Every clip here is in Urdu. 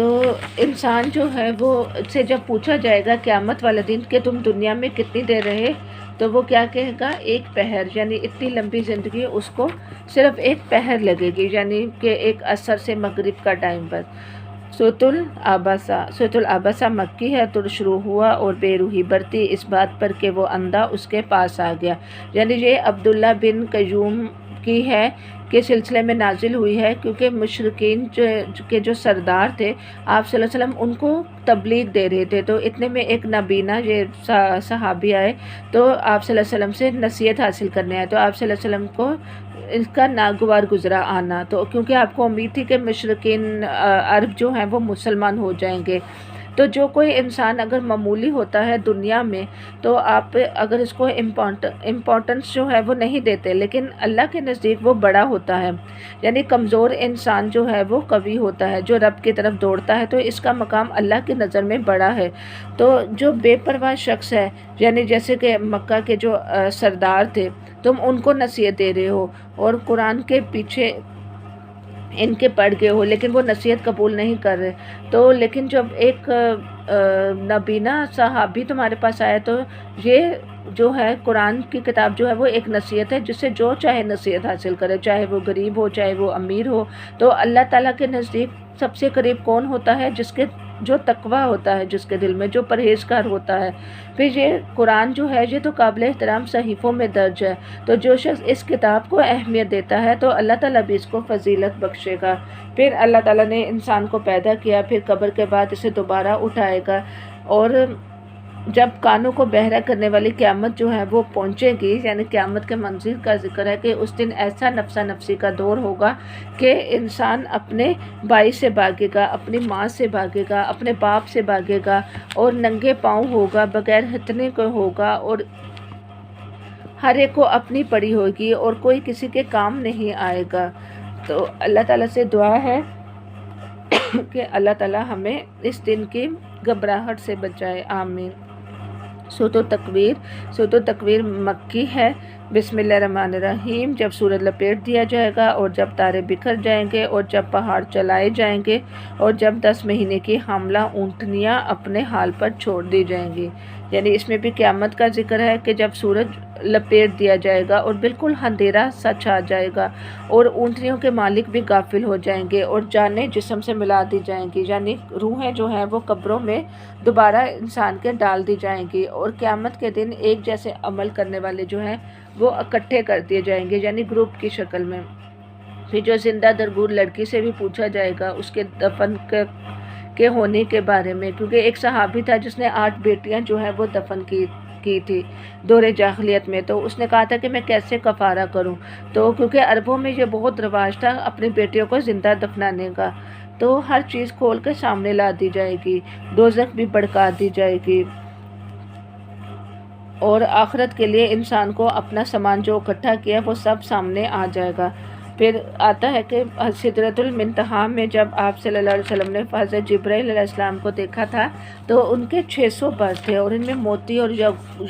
تو انسان جو ہے وہ سے جب پوچھا جائے گا قیامت والے دن کہ تم دنیا میں کتنی دیر رہے، تو وہ کیا کہے گا؟ ایک پہر، یعنی اتنی لمبی زندگی اس کو صرف ایک پہر لگے گی، یعنی کہ ایک عصر سے مغرب کا ٹائم پر۔ سورۃ العبسہ مکی ہے، تو شروع ہوا اور بے روحی برتی اس بات پر کہ وہ اندھا اس کے پاس آ گیا، یعنی یہ عبداللہ بن قیوم کی ہے کے سلسلے میں نازل ہوئی ہے، کیونکہ مشرکین کے جو سردار تھے آپ صلی اللہ علیہ وسلم ان کو تبلیغ دے رہے تھے، تو اتنے میں ایک نبینا یہ صحابی آئے تو آپ صلی اللہ علیہ وسلم سے نصیحت حاصل کرنے آئے، تو آپ صلی اللہ علیہ وسلم کو اس کا ناگوار گزرا آنا، تو کیونکہ آپ کو امید تھی کہ مشرکین عرب جو ہیں وہ مسلمان ہو جائیں گے، تو جو کوئی انسان اگر معمولی ہوتا ہے دنیا میں تو آپ اگر اس کو امپورٹنس جو ہے وہ نہیں دیتے، لیکن اللہ کے نزدیک وہ بڑا ہوتا ہے، یعنی کمزور انسان جو ہے وہ قوی ہوتا ہے، جو رب کی طرف دوڑتا ہے، تو اس کا مقام اللہ کی نظر میں بڑا ہے۔ تو جو بے پرواہ شخص ہے، یعنی جیسے کہ مکہ کے جو سردار تھے، تم ان کو نصیحت دے رہے ہو اور قرآن کے پیچھے ان کے پڑھ گئے ہو، لیکن وہ نصیحت قبول نہیں کر رہے، تو لیکن جب ایک نبینا صحابی تمہارے پاس آیا، تو یہ جو ہے قرآن کی کتاب جو ہے وہ ایک نصیحت ہے، جس سے جو چاہے نصیحت حاصل کرے، چاہے وہ غریب ہو چاہے وہ امیر ہو۔ تو اللہ تعالیٰ کے نزدیک سب سے قریب کون ہوتا ہے؟ جو تقویٰ ہوتا ہے جس کے دل میں، جو پرہیزگار ہوتا ہے۔ پھر یہ قرآن جو ہے یہ تو قابل احترام صحیفوں میں درج ہے، تو جو شخص اس کتاب کو اہمیت دیتا ہے تو اللہ تعالیٰ بھی اس کو فضیلت بخشے گا۔ پھر اللہ تعالیٰ نے انسان کو پیدا کیا، پھر قبر کے بعد اسے دوبارہ اٹھائے گا، اور جب کانوں کو بہرا کرنے والی قیامت جو ہے وہ پہنچے گی، یعنی قیامت کے منظر کا ذکر ہے کہ اس دن ایسا نفسا نفسی کا دور ہوگا کہ انسان اپنے بھائی سے بھاگے گا، اپنی ماں سے بھاگے گا، اپنے باپ سے بھاگے گا، اور ننگے پاؤں ہوگا، بغیر ہتھنے کو ہوگا، اور ہر ایک کو اپنی پڑی ہوگی اور کوئی کسی کے کام نہیں آئے گا۔ تو اللہ تعالیٰ سے دعا ہے کہ اللہ تعالیٰ ہمیں اس دن کی گھبراہٹ سے بچائے، آمین۔ سورۃ التکویر مکی ہے۔ بسم اللہ الرحمن الرحیم۔ جب سورج لپیٹ دیا جائے گا، اور جب تارے بکھر جائیں گے، اور جب پہاڑ چلائے جائیں گے، اور جب 10 مہینے کی حاملہ اونٹنیاں اپنے حال پر چھوڑ دی جائیں گی، یعنی اس میں بھی قیامت کا ذکر ہے کہ جب سورج لپیٹ دیا جائے گا اور بالکل اندھیرا سا چھا جائے گا، اور اونٹنیوں کے مالک بھی غافل ہو جائیں گے، اور جانیں جسم سے ملا دی جائیں گی، یعنی روحیں جو ہیں وہ قبروں میں دوبارہ انسان کے ڈال دی جائیں گی، اور قیامت کے دن ایک جیسے عمل کرنے والے جو ہیں وہ اکٹھے کر دیے جائیں گے، یعنی گروپ کی شکل میں۔ پھر جو زندہ درگور لڑکی سے بھی پوچھا جائے گا اس کے دفن کے ہونے کے بارے میں، کیونکہ ایک صحابی تھا جس نے 8 بیٹیاں جو ہیں وہ دفن کی تھی دور جاہلیت میں، تو اس نے کہا تھا کہ میں کیسے کفارہ کروں، تو کیونکہ عربوں میں یہ بہت رواج تھا اپنی بیٹیوں کو زندہ دفنانے کا، تو ہر چیز کھول کے سامنے لا دی جائے گی، دوزخ بھی بھڑکا دی جائے گی، اور آخرت کے لیے انسان کو اپنا سامان جو اکٹھا کیا وہ سب سامنے آ جائے گا۔ پھر آتا ہے کہ سدرۃ المنتہا میں جب آپ صلی اللہ علیہ وسلم نے حضرت جبرائیل علیہ السلام کو دیکھا تھا تو ان کے 600 پر تھے، اور ان میں موتی اور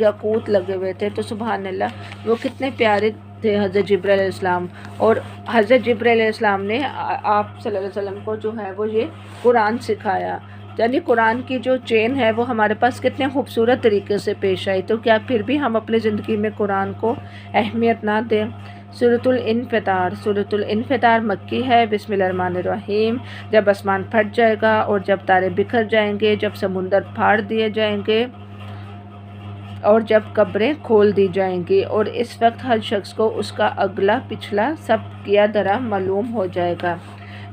یاقوت لگے ہوئے تھے، تو سبحان اللہ وہ کتنے پیارے تھے حضرت جبرائیل علیہ السلام۔ اور حضرت جبرائیل علیہ السلام نے آپ صلی اللہ علیہ وسلم کو جو ہے وہ یہ قرآن سکھایا، یعنی قرآن کی جو چین ہے وہ ہمارے پاس کتنے خوبصورت طریقے سے پیش آئی، تو کیا پھر بھی ہم اپنی زندگی میں قرآن کو اہمیت نہ دیں؟ سورۃ الانفطار مکی ہے۔ بسم اللہ الرحمن الرحیم۔ جب آسمان پھٹ جائے گا، اور جب تارے بکھر جائیں گے، جب سمندر پھاڑ دیے جائیں گے، اور جب قبریں کھول دی جائیں گی، اور اس وقت ہر شخص کو اس کا اگلا پچھلا سب کیا دھرا معلوم ہو جائے گا،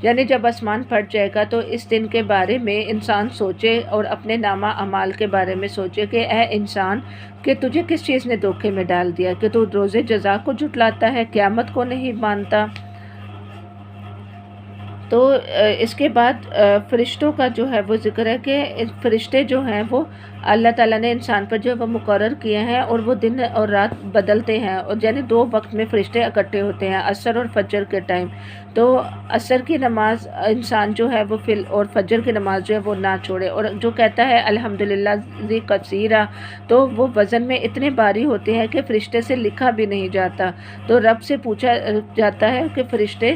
یعنی جب آسمان پھٹ جائے گا تو اس دن کے بارے میں انسان سوچے، اور اپنے نامہ اعمال کے بارے میں سوچے کہ اے انسان کہ تجھے کس چیز نے دھوکے میں ڈال دیا کہ تو روز جزا کو جھٹلاتا ہے، قیامت کو نہیں مانتا۔ تو اس کے بعد فرشتوں کا جو ہے وہ ذکر ہے کہ فرشتے جو ہیں وہ اللہ تعالیٰ نے انسان پر جو ہے وہ مقرر کیے ہیں، اور وہ دن اور رات بدلتے ہیں، اور یعنی 2 وقت میں فرشتے اکٹھے ہوتے ہیں، عصر اور فجر کے ٹائم۔ تو عصر کی نماز انسان جو ہے وہ اور فجر کی نماز جو ہے وہ نہ چھوڑے، اور جو کہتا ہے الحمدللہ ذی کثیرہ، تو وہ وزن میں اتنے بھاری ہوتے ہیں کہ فرشتے سے لکھا بھی نہیں جاتا۔ تو رب سے پوچھا جاتا ہے کہ فرشتے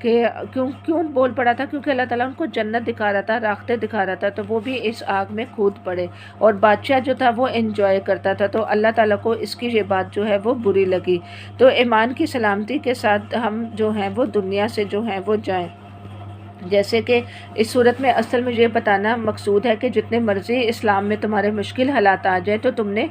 کہ کیوں بول پڑا تھا، کیونکہ اللہ تعالیٰ ان کو جنت دکھا رہا تھا، راختیں دکھا رہا تھا، تو وہ بھی اس آگ میں کود پڑے، اور بادشاہ جو تھا وہ انجوائے کرتا تھا، تو اللہ تعالیٰ کو اس کی یہ بات جو ہے وہ بری لگی۔ تو ایمان کی سلامتی کے ساتھ ہم جو ہیں وہ دنیا سے جو ہیں وہ جائیں۔ جیسے کہ اس صورت میں اصل میں یہ بتانا مقصود ہے کہ جتنے مرضی اسلام میں تمہارے مشکل حالات آ جائیں تو تم نے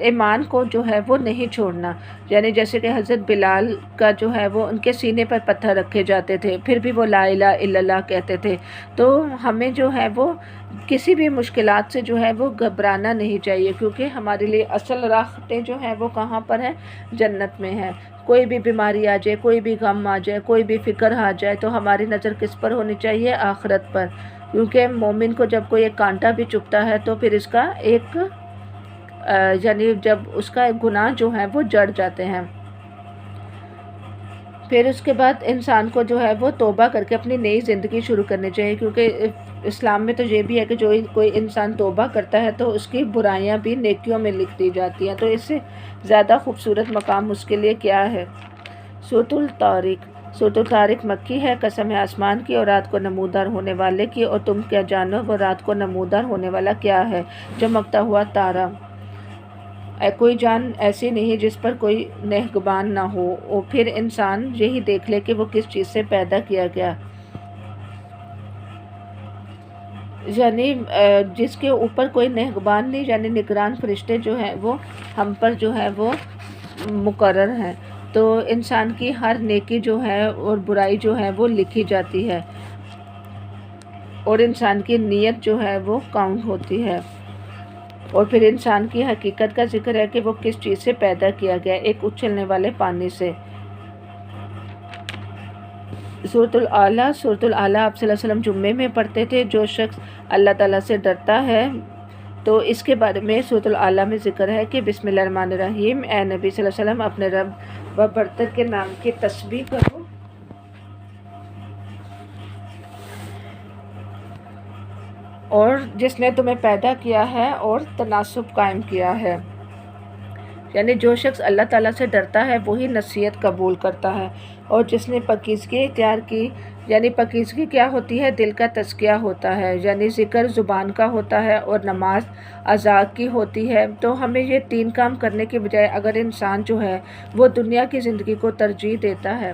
ایمان کو جو ہے وہ نہیں چھوڑنا۔ یعنی جیسے کہ حضرت بلال کا جو ہے وہ ان کے سینے پر پتھر رکھے جاتے تھے، پھر بھی وہ لا الہ الا اللہ کہتے تھے۔ تو ہمیں جو ہے وہ کسی بھی مشکلات سے جو ہے وہ گھبرانا نہیں چاہیے، کیونکہ ہمارے لیے اصل راحتیں جو ہیں وہ کہاں پر ہیں؟ جنت میں ہیں۔ کوئی بھی بیماری آ جائے، کوئی بھی غم آ جائے، کوئی بھی فکر آ جائے، تو ہماری نظر کس پر ہونی چاہیے؟ آخرت پر، کیونکہ مومن کو جب کوئی ایک کانٹا بھی چبھتا ہے تو پھر اس کا ایک یعنی جب اس کا ایک گناہ جو ہے وہ جڑ جاتے ہیں۔ پھر اس کے بعد انسان کو جو ہے وہ توبہ کر کے اپنی نئی زندگی شروع کرنی چاہیے، کیونکہ اسلام میں تو یہ بھی ہے کہ جو کوئی انسان توبہ کرتا ہے تو اس کی برائیاں بھی نیکیوں میں لکھ دی جاتی ہیں، تو اس سے زیادہ خوبصورت مقام اس کے لیے کیا ہے؟ سورۃ الطارق۔ سورۃ الطارق مکی ہے۔ قسم ہے آسمان کی اور رات کو نمودار ہونے والے کی، اور تم کیا جانو وہ رات کو نمودار ہونے والا کیا ہے؟ چمکتا ہوا تارا۔ کوئی جان ایسی نہیں جس پر کوئی نگہبان نہ ہو، اور پھر انسان یہی دیکھ لے کہ وہ کس چیز سے پیدا کیا گیا، یعنی جس کے اوپر کوئی نگہبان نہیں، یعنی نگران فرشتے جو ہیں وہ ہم پر جو ہے وہ مقرر ہیں۔ تو انسان کی ہر نیکی جو ہے اور برائی جو ہے وہ لکھی جاتی ہے، اور انسان کی نیت جو ہے وہ کاؤنٹ ہوتی ہے، اور پھر انسان کی حقیقت کا ذکر ہے کہ وہ کس چیز سے پیدا کیا گیا، ایک اچھلنے والے پانی سے۔ سورۃ العلیٰ۔ سورۃ العلیٰ آپ صلی اللہ علیہ وسلم جمعے میں پڑھتے تھے۔ جو شخص اللہ تعالیٰ سے ڈرتا ہے تو اس کے بارے میں سورۃ العلیٰ میں ذکر ہے کہ بسم اللہ الرحمن الرحیم، اے نبی صلی اللہ علیہ وسلم اپنے رب و برتر کے نام کی تسبیح کرو، اور جس نے تمہیں پیدا کیا ہے اور تناسب قائم کیا ہے۔ یعنی جو شخص اللہ تعالیٰ سے ڈرتا ہے وہی نصیحت قبول کرتا ہے، اور جس نے پاکیزگی اختیار کی، یعنی پاکیزگی کیا ہوتی ہے؟ دل کا تزکیہ ہوتا ہے، یعنی ذکر زبان کا ہوتا ہے اور نماز اعضاء کی ہوتی ہے۔ تو ہمیں یہ تین کام کرنے کے بجائے اگر انسان جو ہے وہ دنیا کی زندگی کو ترجیح دیتا ہے،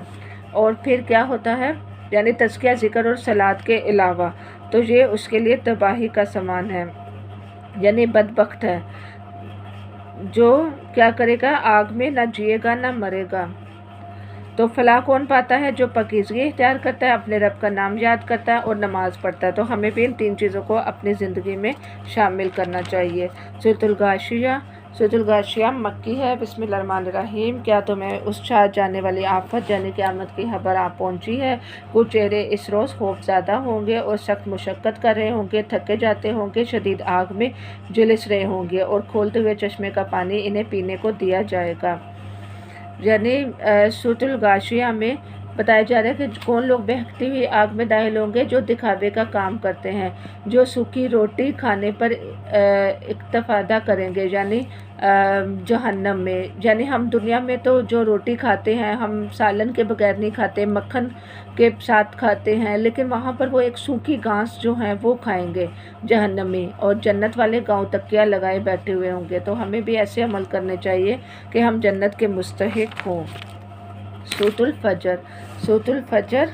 اور پھر کیا ہوتا ہے؟ یعنی تزکیہ، ذکر اور صلاۃ کے علاوہ، تو یہ اس کے لیے تباہی کا سامان ہے، یعنی بدبخت ہے۔ جو کیا کرے گا؟ آگ میں نہ جیے گا نہ مرے گا۔ تو فلاح کون پاتا ہے؟ جو پاکیزگی اختیار کرتا ہے، اپنے رب کا نام یاد کرتا ہے اور نماز پڑھتا ہے۔ تو ہمیں بھی ان تین چیزوں کو اپنی زندگی میں شامل کرنا چاہیے۔ سورۃ الغاشیہ۔ سورۃ الغاشیہ مکی ہے۔ بسم اللہ الرحمن الرحیم، کیا تمہیں اس چھا جانے والی آفت یعنی قیامت کی خبر آ پہنچی ہے؟ کچھ چہرے اس روز خوف زدہ ہوں گے اور سخت مشقت کر رہے ہوں گے، تھکے جاتے ہوں گے، شدید آگ میں جلس رہے ہوں گے، اور کھولتے ہوئے چشمے کا پانی انہیں پینے کو دیا جائے گا۔ یعنی سورۃ الغاشیہ میں بتایا جا رہا ہے کہ کون لوگ بہکتی ہوئی آگ میں داخل ہوں گے؟ جو دکھاوے کا کام کرتے ہیں، جو سوکھی روٹی کھانے پر اکتفادہ کریں گے، یعنی جہنم میں۔ یعنی ہم دنیا میں تو جو روٹی کھاتے ہیں ہم سالن کے بغیر نہیں کھاتے، مکھن کے ساتھ کھاتے ہیں، لیکن وہاں پر وہ ایک سوکھی گھاس جو ہیں وہ کھائیں گے جہنم میں، اور جنت والے گاؤں تکیہ لگائے بیٹھے ہوئے ہوں گے۔ تو ہمیں بھی ایسے عمل کرنے چاہیے کہ ہم جنت کے مستحق ہوں۔ سورۃ الفجر۔ سورۃ الفجر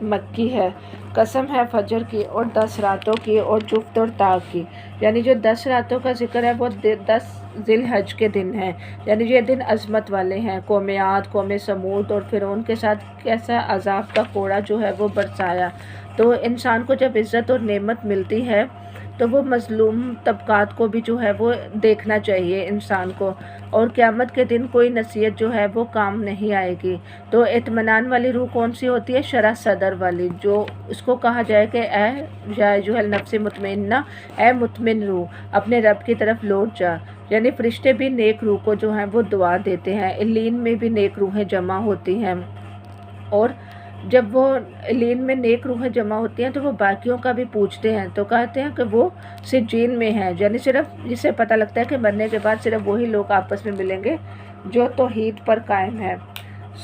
مکی ہے۔ قسم ہے فجر کی اور 10 راتوں کی اور جفت اور طاق کی، یعنی جو 10 راتوں کا ذکر ہے وہ 10 ذی الحج کے دن ہیں، یعنی یہ دن عظمت والے ہیں۔ قوم عاد، قوم سمود اور فرعون کے ساتھ کیسا عذاب کا کوڑا جو ہے وہ برسایا۔ تو انسان کو جب عزت اور نعمت ملتی ہے تو وہ مظلوم طبقات کو بھی جو ہے وہ دیکھنا چاہیے انسان کو، اور قیامت کے دن کوئی نصیحت جو ہے وہ کام نہیں آئے گی۔ تو اطمینان والی روح کون سی ہوتی ہے؟ شرح صدر والی، جو اس کو کہا جائے کہ اے یا ایھا النفس مطمئنہ، اے مطمئن روح اپنے رب کی طرف لوٹ جا۔ یعنی فرشتے بھی نیک روح کو جو ہیں وہ دعا دیتے ہیں، علین میں بھی نیک روحیں جمع ہوتی ہیں، اور جب وہ علین میں نیک روحیں جمع ہوتی ہیں تو وہ باقیوں کا بھی پوچھتے ہیں، تو کہتے ہیں کہ وہ سجین میں ہیں، یعنی صرف جسے پتہ لگتا ہے کہ مرنے کے بعد صرف وہی لوگ آپس میں ملیں گے جو توحید پر قائم ہے۔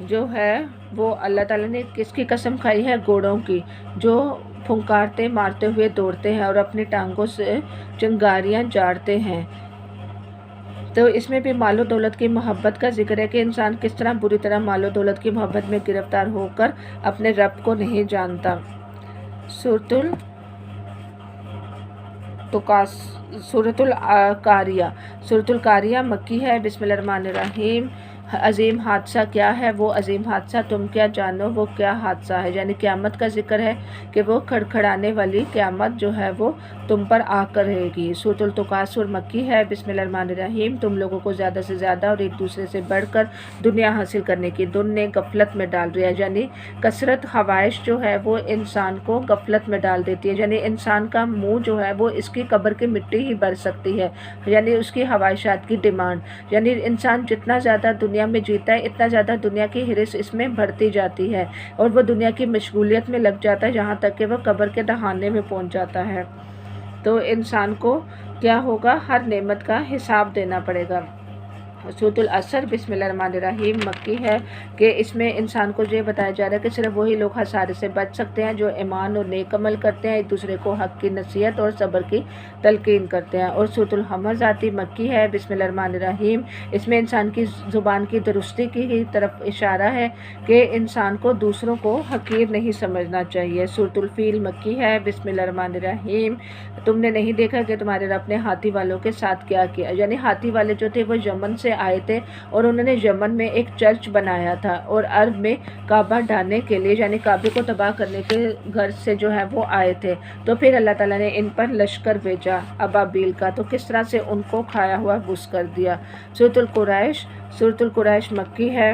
جو ہے وہ اللہ تعالیٰ نے کس کی قسم کھائی ہے؟ گھوڑوں کی، جو پھنکارتے مارتے ہوئے دوڑتے ہیں اور اپنی ٹانگوں سے چنگاریاں جاڑتے ہیں۔ تو اس میں بھی مال و دولت کی محبت کا ذکر ہے کہ انسان کس طرح بری طرح مال و دولت کی محبت میں گرفتار ہو کر اپنے رب کو نہیں جانتا۔ سورۃ القاریہ مکی ہے۔ بسم اللہ الرحمن الرحیم۔ عظیم حادثہ کیا ہے؟ وہ عظیم حادثہ تم کیا جانو وہ کیا حادثہ ہے؟ یعنی قیامت کا ذکر ہے کہ وہ کھڑکھڑانے والی قیامت جو ہے وہ تم پر آ کر رہے گی۔ سورۃ التکاثر مکی ہے۔ بسم اللہ الرحمن الرحیم۔ تم لوگوں کو زیادہ سے زیادہ اور ایک دوسرے سے بڑھ کر دنیا حاصل کرنے کی دن نے غفلت میں ڈال دیا، یعنی کثرت خواہش جو ہے وہ انسان کو غفلت میں ڈال دیتی ہے، یعنی انسان کا منہ جو ہے وہ اس کی قبر کی مٹی ہی بھر سکتی ہے، یعنی اس کی خواہشات کی ڈیمانڈ، یعنی انسان جتنا زیادہ دنیا میں جیتا ہے اتنا زیادہ دنیا کی ہرس اس میں بڑھتی جاتی ہے اور وہ دنیا کی مشغولیت میں لگ جاتا ہے، جہاں تک کہ وہ قبر کے دہانے میں پہنچ جاتا ہے۔ تو انسان کو کیا ہوگا؟ ہر نعمت کا حساب دینا پڑے گا۔ سورۃ العصر بسم اللہ الرحمن الرحیم مکی ہے کہ اس میں انسان کو یہ بتایا جا رہا ہے کہ صرف وہی لوگ خسارے سے بچ سکتے ہیں جو ایمان اور نیک عمل کرتے ہیں، ایک دوسرے کو حق کی نصیحت اور صبر کی تلقین کرتے ہیں۔ اور سورۃ الہمزات مکی ہے۔ بسم اللہ الرحمن الرحیم۔ اس میں انسان کی زبان کی درستی کی طرف اشارہ ہے کہ انسان کو دوسروں کو حقیر نہیں سمجھنا چاہیے۔ سورۃ الفیل مکی ہے۔ بسم اللہ الرحمن الرحیم۔ تم نے نہیں دیکھا کہ تمہارے رب نے ہاتھی والوں کے ساتھ کیا کیا؟ یعنی ہاتھی والے جو تھے وہ یمن سے آئے تھے اور انہوں نے یمن میں ایک چرچ بنایا تھا اور عرب میں کعبہ ڈھانے کے لیے، یعنی کعبے کو تباہ کرنے کے غرض سے جو ہے وہ آئے تھے۔ تو پھر اللہ تعالیٰ نے ان پر لشکر بھیجا ابابیل کا، تو کس طرح سے ان کو کھایا ہوا بس کر دیا۔ سورۃ القریش مکی ہے،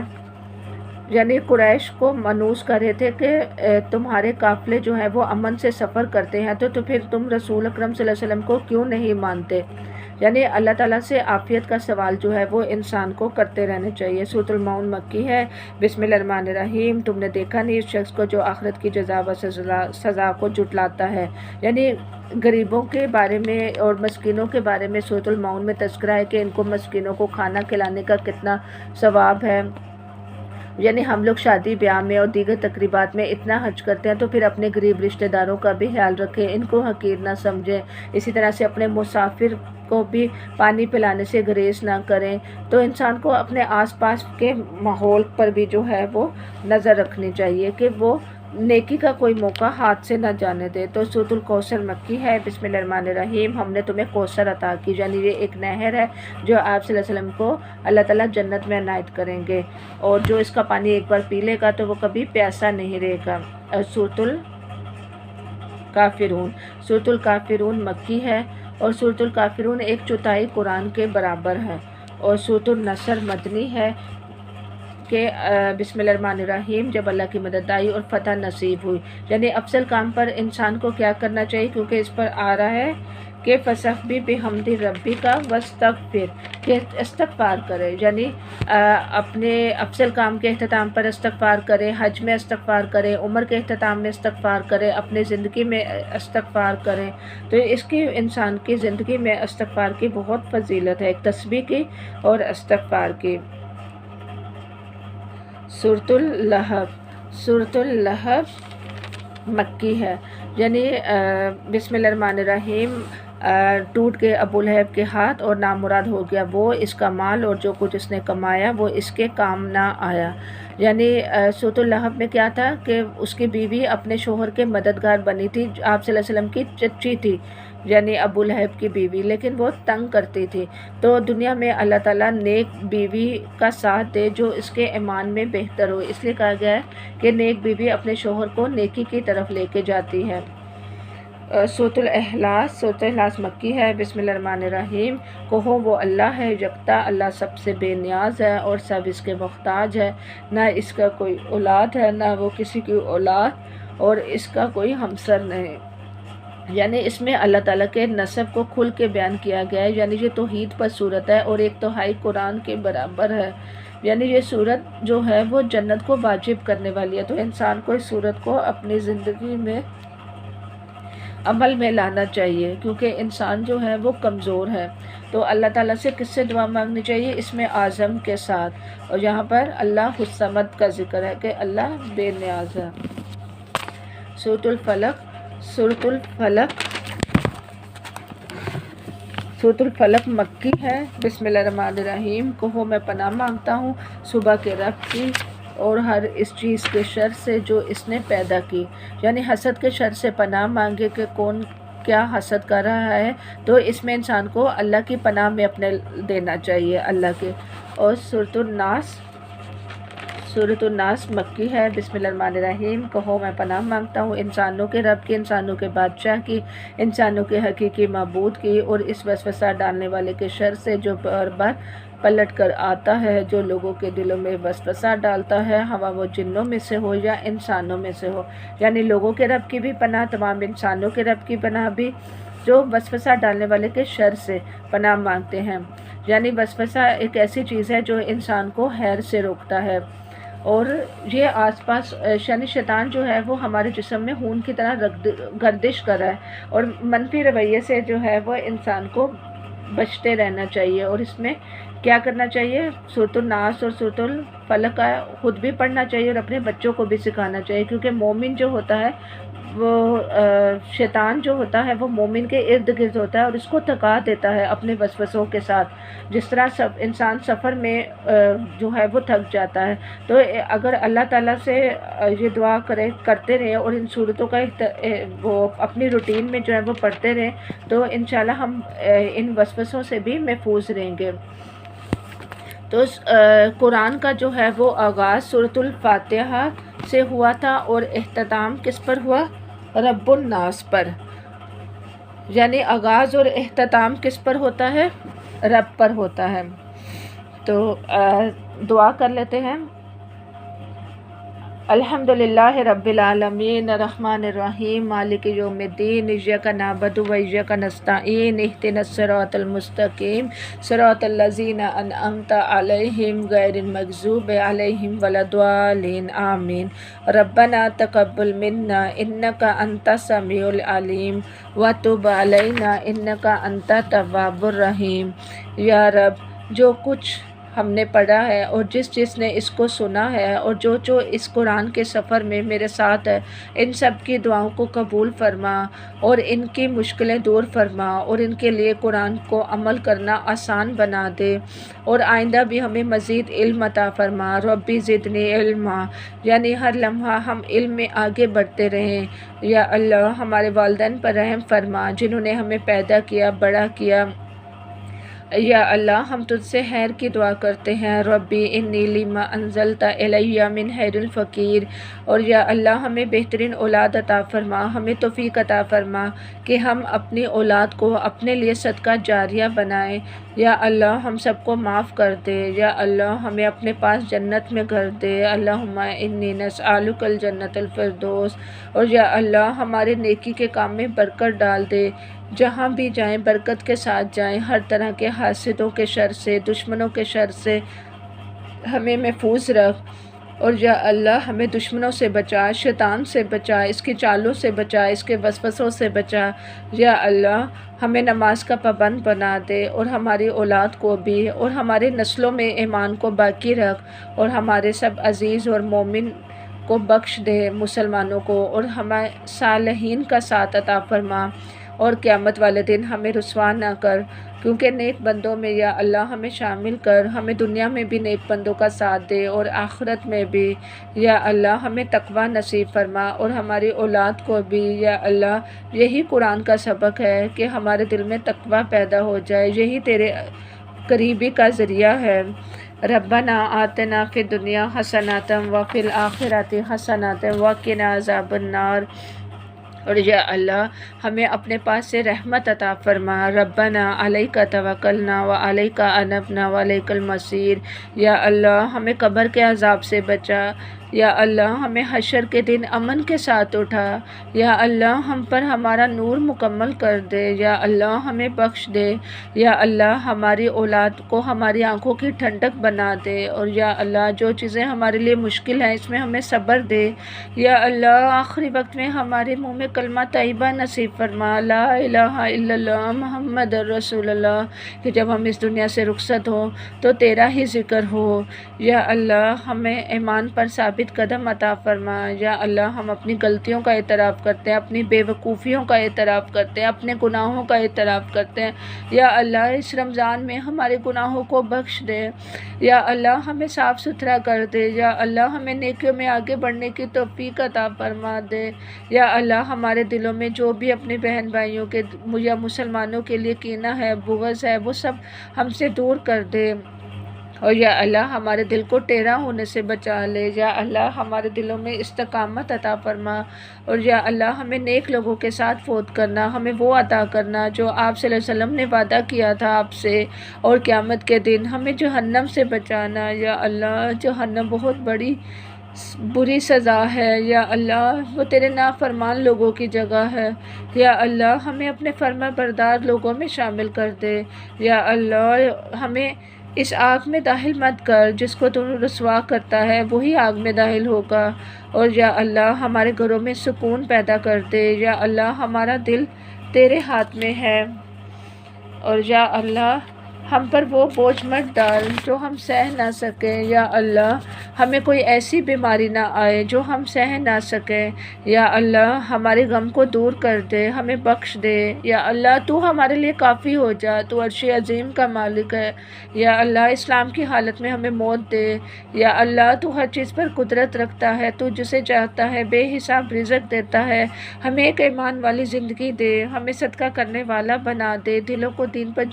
یعنی قریش کو منوس کر رہے تھے کہ تمہارے قافلے جو ہیں وہ امن سے سفر کرتے ہیں تو پھر تم رسول اکرم صلی اللہ علیہ وسلم کو کیوں نہیں مانتے؟ یعنی اللہ تعالیٰ سے عافیت کا سوال جو ہے وہ انسان کو کرتے رہنے چاہیے۔ سورۃ المعون مکی ہے۔ بسم اللہ الرحمن الرحیم۔ تم نے دیکھا نہیں اس شخص کو جو آخرت کی جزا و سزا کو جھٹلاتا ہے؟ یعنی غریبوں کے بارے میں اور مسکینوں کے بارے میں سورۃ المعون میں تذکرہ ہے کہ ان کو مسکینوں کو کھانا کھلانے کا کتنا ثواب ہے۔ یعنی ہم لوگ شادی بیاہ میں اور دیگر تقریبات میں اتنا خرچ کرتے ہیں تو پھر اپنے غریب رشتہ داروں کا بھی خیال رکھیں، ان کو حقیر نہ سمجھیں، اسی طرح سے اپنے مسافر کو بھی پانی پلانے سے گریز نہ کریں۔ تو انسان کو اپنے آس پاس کے ماحول پر بھی جو ہے وہ نظر رکھنی چاہیے کہ وہ نیکی کا کوئی موقع ہاتھ سے نہ جانے دے۔ تو سورۃ الکوثر مکی ہے۔ بسم اللہ الرحمن الرحیم۔ ہم نے تمہیں کوثر عطا کی، یعنی یہ ایک نہر ہے جو آپ صلی اللہ علیہ وسلم کو اللہ تعالیٰ جنت میں عنایت کریں گے، اور جو اس کا پانی ایک بار پی لے گا تو وہ کبھی پیاسا نہیں رہے گا۔ سورۃ الکافرون مکی ہے، اور سورۃ الکافرون 1/4 قرآن کے برابر ہے۔ اور سورۃ النصر مدنی ہے کہ بسم اللہ الرحمن الرحیم جب اللہ کی مدد آئی اور فتح نصیب ہوئی، یعنی افضل کام پر انسان کو کیا کرنا چاہیے، کیونکہ اس پر آ رہا ہے کہ فسبح بحمد ربک واستغفر، کہ استغفار کرے، یعنی اپنے افضل کام کے اختتام پر استغفار کرے، حج میں استغفار کرے، عمر کے اختتام میں استغفار کرے، اپنے زندگی میں استغفار کرے۔ تو اس کی انسان کی زندگی میں استغفار کی بہت فضیلت ہے، ایک تسبیح کی اور استغفار کی۔ سورۃ اللہب مکی ہے، یعنی بسم اللہ الرحمن الرحیم ٹوٹ گئے ابو لہب کے ہاتھ اور نامراد ہو گیا وہ، اس کا مال اور جو کچھ اس نے کمایا وہ اس کے کام نہ آیا۔ یعنی سورۃ اللہب میں کیا تھا کہ اس کی بیوی اپنے شوہر کے مددگار بنی تھی، آپ صلی اللہ علیہ وسلم کی چچی تھی، یعنی ابو لہب کی بیوی، لیکن وہ تنگ کرتی تھی۔ تو دنیا میں اللہ تعالیٰ نیک بیوی کا ساتھ دے جو اس کے ایمان میں بہتر ہو، اس لیے کہا گیا ہے کہ نیک بیوی اپنے شوہر کو نیکی کی طرف لے کے جاتی ہے۔ سورۃ الاخلاص مکی ہے۔ بسم اللہ الرحمن الرحیم۔ کہو وہ اللہ ہے یکتا، اللہ سب سے بے نیاز ہے اور سب اس کے محتاج ہے، نہ اس کا کوئی اولاد ہے نہ وہ کسی کی اولاد، اور اس کا کوئی ہمسر نہیں۔ یعنی اس میں اللہ تعالیٰ کے نسب کو کھل کے بیان کیا گیا ہے، یعنی یہ توحید پر صورت ہے اور 1/3 قرآن کے برابر ہے، یعنی یہ صورت جو ہے وہ جنت کو واجب کرنے والی ہے۔ تو انسان کو اس صورت کو اپنی زندگی میں عمل میں لانا چاہیے، کیونکہ انسان جو ہے وہ کمزور ہے۔ تو اللہ تعالیٰ سے کس سے دعا مانگنی چاہیے؟ اس میں عزم کے ساتھ، اور یہاں پر اللہ الصمد کا ذکر ہے کہ اللہ بے نیاز ہے۔ سورۃ الفلق مکی ہے۔ بسم اللہ الرحمن الرحیم۔ کہو میں پناہ مانگتا ہوں صبح کے رب کی اور ہر اس چیز کے شر سے جو اس نے پیدا کی، یعنی حسد کے شر سے پناہ مانگے کہ کون کیا حسد کر رہا ہے، تو اس میں انسان کو اللہ کی پناہ میں اپنے دینا چاہیے، اللہ کے۔ اور سورۃ الناس مکی ہے۔ بسم اللہ الرحمن الرحیم۔ کہو میں پناہ مانگتا ہوں انسانوں کے رب کی، انسانوں کے بادشاہ کی، انسانوں کے حقیقی معبود کی، اور اس وسوسہ ڈالنے والے کے شر سے جو بار بار پلٹ کر آتا ہے، جو لوگوں کے دلوں میں وسوسہ ڈالتا ہے، ہوا وہ جنوں میں سے ہو یا انسانوں میں سے ہو، یعنی لوگوں کے رب کی بھی پناہ، تمام انسانوں کے رب کی پناہ بھی، جو وسوسہ ڈالنے والے کے شر سے پناہ مانگتے ہیں۔ یعنی وسوسہ ایک ایسی چیز ہے جو انسان کو خیر سے روکتا ہے، اور یہ آس پاس یعنی شیطان جو ہے وہ ہمارے جسم میں خون کی طرح گردش کر رہا ہے، اور منفی رویے سے جو ہے وہ انسان کو بچتے رہنا چاہیے۔ اور اس میں کیا کرنا چاہیے؟ سورۃ الناس اور سورۃ الفلق کا خود بھی پڑھنا چاہیے اور اپنے بچوں کو بھی سکھانا چاہیے، کیونکہ مومن جو ہوتا ہے وہ شیطان جو ہوتا ہے وہ مومن کے ارد گرد ہوتا ہے اور اس کو تھکا دیتا ہے اپنے وسوسوں کے ساتھ، جس طرح انسان سفر میں جو ہے وہ تھک جاتا ہے۔ تو اگر اللہ تعالیٰ سے یہ دعا کرتے رہے اور ان صورتوں کا وہ اپنی روٹین میں جو ہے وہ پڑھتے رہے، تو انشاءاللہ ہم ان وسوسوں سے بھی محفوظ رہیں گے۔ تو قرآن کا جو ہے وہ آغاز سورۃ الفاتحہ سے ہوا تھا، اور اختتام کس پر ہوا؟ رب الناس پر، یعنی آغاز اور اختتام کس پر ہوتا ہے؟ رب پر ہوتا ہے۔ تو دعا کر لیتے ہیں۔ الحمدللہ رب العالمین الرحمن الرحیم مالک یوم الدین ایاک نعبد و ایاک نستعین اہدنا الصراط المستقیم صراط الذین انعمت علیہم غیر المغضوب علیہم ولا الضالین آمین۔ ربنا تقبل منا انک انت السمیع العلیم وتب علینا انک انت التواب الرحیم۔ یا رب، جو کچھ ہم نے پڑھا ہے اور جس نے اس کو سنا ہے اور جو اس قرآن کے سفر میں میرے ساتھ ہے، ان سب کی دعاؤں کو قبول فرما اور ان کی مشکلیں دور فرما، اور ان کے لیے قرآن کو عمل کرنا آسان بنا دے، اور آئندہ بھی ہمیں مزید علم عطا فرما۔ ربی زدنی علما، یعنی ہر لمحہ ہم علم میں آگے بڑھتے رہیں۔ یا اللہ، ہمارے والدین پر رحم فرما جنہوں نے ہمیں پیدا کیا، بڑا کیا۔ یا اللہ، ہم تجھ سے خیر کی دعا کرتے ہیں۔ ربی انی لما انزلت الی من خیر الفقیر۔ اور یا اللہ، ہمیں بہترین اولاد عطا فرما، ہمیں توفیق عطا فرما کہ ہم اپنی اولاد کو اپنے لیے صدقہ جاریہ بنائیں۔ یا اللہ، ہم سب کو معاف کر دے۔ یا اللہ، ہمیں اپنے پاس جنت میں گھر دے۔ اللہم انی نسألک الجنۃ الفردوس۔ اور یا اللہ، ہمارے نیکی کے کام میں برکت ڈال دے، جہاں بھی جائیں برکت کے ساتھ جائیں، ہر طرح کے حاسدوں کے شر سے، دشمنوں کے شر سے ہمیں محفوظ رکھ۔ اور یا اللہ، ہمیں دشمنوں سے بچا، شیطان سے بچا، اس کی چالوں سے بچا، اس کے وسوسوں سے بچا۔ یا اللہ، ہمیں نماز کا پابند بنا دے، اور ہماری اولاد کو بھی، اور ہمارے نسلوں میں ایمان کو باقی رکھ، اور ہمارے سب عزیز اور مومن کو بخش دے، مسلمانوں کو، اور ہمیں صالحین کا ساتھ عطا فرما، اور قیامت والے دن ہمیں رسوا نہ کر، کیونکہ نیک بندوں میں یا اللہ ہمیں شامل کر، ہمیں دنیا میں بھی نیک بندوں کا ساتھ دے اور آخرت میں بھی۔ یا اللہ، ہمیں تقوی نصیب فرما، اور ہماری اولاد کو بھی۔ یا اللہ، یہی قرآن کا سبق ہے کہ ہمارے دل میں تقوی پیدا ہو جائے، یہی تیرے قریبی کا ذریعہ ہے۔ ربنا آتنا فی الدنیا حسنۃ وفی الآخرۃ حسنۃ وقنا عذاب النار۔ اور یا اللہ، ہمیں اپنے پاس سے رحمت عطا فرما۔ ربنا علیک توکلنا وعلیک انبنا وعلیک المصیر۔ یا اللہ، ہمیں قبر کے عذاب سے بچا، یا اللہ ہمیں حشر کے دن امن کے ساتھ اٹھا، یا اللہ ہم پر ہمارا نور مکمل کر دے، یا اللہ ہمیں بخش دے، یا اللہ ہماری اولاد کو ہماری آنکھوں کی ٹھنڈک بنا دے، اور یا اللہ جو چیزیں ہمارے لیے مشکل ہیں اس میں ہمیں صبر دے، یا اللہ آخری وقت میں ہمارے منہ میں کلمہ طیبہ نصیب فرما، لا الہ الا اللہ محمد رسول اللہ، کہ جب ہم اس دنیا سے رخصت ہوں تو تیرا ہی ذکر ہو، یا اللہ ہمیں ایمان پر ثابت قدم عطا فرما، یا اللہ ہم اپنی غلطیوں کا اعتراف کرتے ہیں، اپنی بے وقوفیوں کا اعتراف کرتے ہیں، اپنے گناہوں کا اعتراف کرتے ہیں، یا اللہ اس رمضان میں ہمارے گناہوں کو بخش دے، یا اللہ ہمیں صاف ستھرا کر دے، یا اللہ ہمیں نیکیوں میں آگے بڑھنے کی توفیق عطا فرما دے، یا اللہ ہمارے دلوں میں جو بھی اپنے بہن بھائیوں کے یا مسلمانوں کے لیے کینہ ہے، بغض ہے، وہ سب ہم سے دور کر دے، اور یا اللہ ہمارے دل کو ٹیڑھا ہونے سے بچا لے، یا اللہ ہمارے دلوں میں استقامت عطا فرما، اور یا اللہ ہمیں نیک لوگوں کے ساتھ فوت کرنا، ہمیں وہ عطا کرنا جو آپ صلی اللہ علیہ وسلم نے وعدہ کیا تھا آپ سے، اور قیامت کے دن ہمیں جہنم سے بچانا، یا اللہ جہنم بہت بری سزا ہے، یا اللہ وہ تیرے نافرمان لوگوں کی جگہ ہے، یا اللہ ہمیں اپنے فرما بردار لوگوں میں شامل کر دے، یا اللہ ہمیں اس آگ میں داخل مت کر، جس کو تو رسوا کرتا ہے وہی آگ میں داخل ہوگا، اور یا اللہ ہمارے گھروں میں سکون پیدا کر دے، یا اللہ ہمارا دل تیرے ہاتھ میں ہے، اور یا اللہ ہم پر وہ بوجھ مت ڈال جو ہم سہ نہ سکیں، یا اللہ ہمیں کوئی ایسی بیماری نہ آئے جو ہم سہ نہ سکیں، یا اللہ ہمارے غم کو دور کر دے، ہمیں بخش دے، یا اللہ تو ہمارے لیے کافی ہو جا، تو عرش عظیم کا مالک ہے، یا اللہ اسلام کی حالت میں ہمیں موت دے، یا اللہ تو ہر چیز پر قدرت رکھتا ہے، تو جسے چاہتا ہے بے حساب رزق دیتا ہے، ہمیں ایک ایمان والی زندگی دے، ہمیں صدقہ کرنے والا بنا دے، دلوں کو دین پر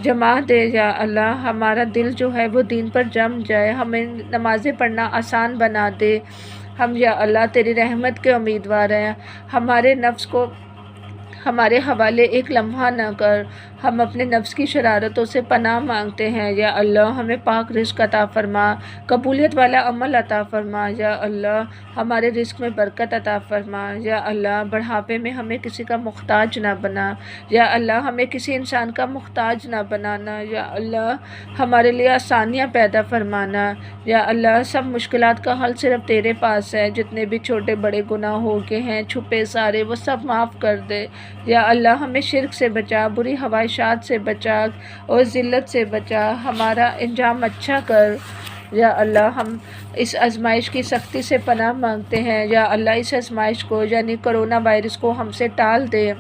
جما دے، یا اللہ ہمارا دل جو ہے وہ دین پر جم جائے، ہمیں نمازیں پڑھنا آسان بنا دے، ہم یا اللہ تیری رحمت کے امیدوار ہیں، ہمارے نفس کو ہمارے حوالے ایک لمحہ نہ کر، ہم اپنے نفس کی شرارتوں سے پناہ مانگتے ہیں، یا اللہ ہمیں پاک رزق عطا فرما، قبولیت والا عمل عطا فرما، یا اللہ ہمارے رزق میں برکت عطا فرما، یا اللہ بڑھاپے میں ہمیں کسی کا محتاج نہ بنا، یا اللہ ہمیں کسی انسان کا محتاج نہ بنانا، یا اللہ ہمارے لیے آسانیاں پیدا فرمانا، یا اللہ سب مشکلات کا حل صرف تیرے پاس ہے، جتنے بھی چھوٹے بڑے گناہ ہو گئے ہیں چھپے سارے وہ سب معاف کر دے، یا اللہ ہمیں شرک سے بچا، بری خواہشات سے بچا، اور ذلت سے بچا، ہمارا انجام اچھا کر، یا اللہ ہم اس آزمائش کی سختی سے پناہ مانگتے ہیں، یا اللہ اس آزمائش کو یعنی کرونا وائرس کو ہم سے ٹال دے،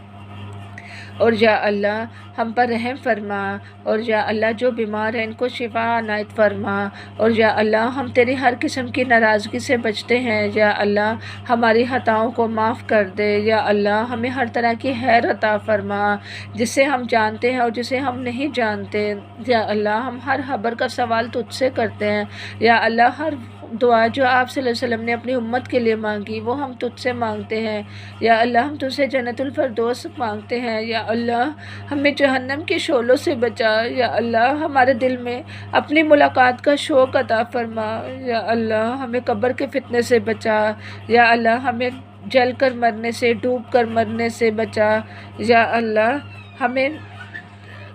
اور یا اللہ ہم پر رحم فرما، اور یا اللہ جو بیمار ہیں ان کو شفا عنایت فرما، اور یا اللہ ہم تیری ہر قسم کی ناراضگی سے بچتے ہیں، یا اللہ ہماری خطاؤں کو معاف کر دے، یا اللہ ہمیں ہر طرح کی خیر عطا فرما جسے ہم جانتے ہیں اور جسے ہم نہیں جانتے، یا اللہ ہم ہر خبر کا سوال تجھ سے کرتے ہیں، یا اللہ ہر دعا جو آپ صلی اللہ علیہ وسلم نے اپنی امت کے لیے مانگی وہ ہم تجھ سے مانگتے ہیں، یا اللہ ہم تجھ سے جنت الفردوس مانگتے ہیں، یا اللہ ہمیں جہنم کے شعلوں سے بچا، یا اللہ ہمارے دل میں اپنی ملاقات کا شوق عطا فرما، یا اللہ ہمیں قبر کے فتنے سے بچا، یا اللہ ہمیں جل کر مرنے سے ڈوب کر مرنے سے بچا، یا اللہ ہمیں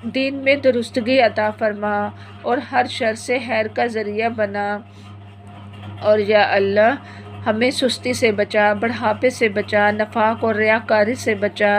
دین میں درستگی عطا فرما، اور ہر شر سے خیر کا ذریعہ بنا، اور یا اللہ ہمیں سستی سے بچا، بڑھاپے سے بچا، نفاق اور ریاکاری سے بچا،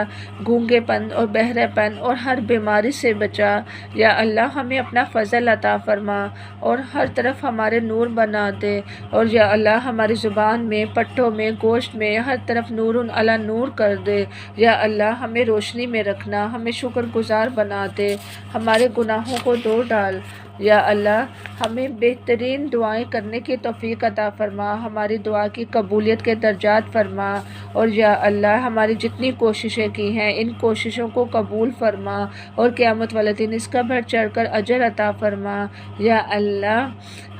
گونگے پن اور بہرے پن اور ہر بیماری سے بچا، یا اللہ ہمیں اپنا فضل عطا فرما اور ہر طرف ہمارے نور بنا دے، اور یا اللہ ہماری زبان میں، پٹھوں میں، گوشت میں ہر طرف نور علی نور کر دے، یا اللہ ہمیں روشنی میں رکھنا، ہمیں شکر گزار بنا دے، ہمارے گناہوں کو دھو ڈال، یا اللہ ہمیں بہترین دعائیں کرنے کی توفیق عطا فرما، ہماری دعا کی قبولیت کے درجات فرما، اور یا اللہ ہماری جتنی کوششیں کی ہیں ان کوششوں کو قبول فرما، اور قیامت والے دن اس کا بڑھ چڑھ کر اجر عطا فرما، یا اللہ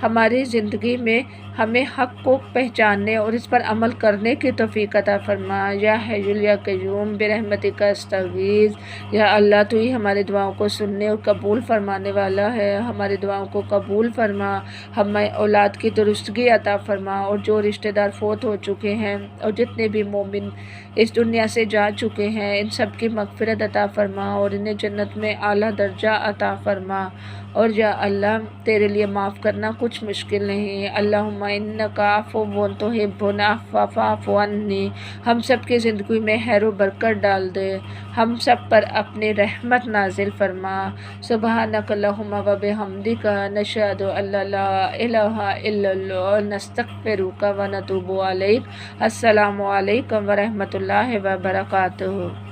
ہماری زندگی میں ہمیں حق کو پہچاننے اور اس پر عمل کرنے کی توفیق عطا فرما۔ یا حی یا قیوم برحمتک استغیث۔ یا اللہ تو ہی ہماری دعاؤں کو سننے اور قبول فرمانے والا ہے، ہماری دعاؤں کو قبول فرما، ہمیں اولاد کی درستگی عطا فرما، اور جو رشتہ دار فوت ہو چکے ہیں اور جتنے بھی مومن اس دنیا سے جا چکے ہیں ان سب کی مغفرت عطا فرما اور انہیں جنت میں اعلیٰ درجہ عطا فرما۔ اور یا اللہ تیرے لیے معاف کرنا کچھ مشکل نہیں۔ اللہم انک عفو تحب العفو فاعف عنی۔ ہم سب کی زندگی میں خیر و برکت ڈال دے، ہم سب پر اپنی رحمت نازل فرما۔ سبحانک اللہم و بحمدک نشہد ان لا الہ الا اللہ نستغفرک و نتوب الیک۔ السلام علیکم ورحمۃ اللہ وبرکاتہ۔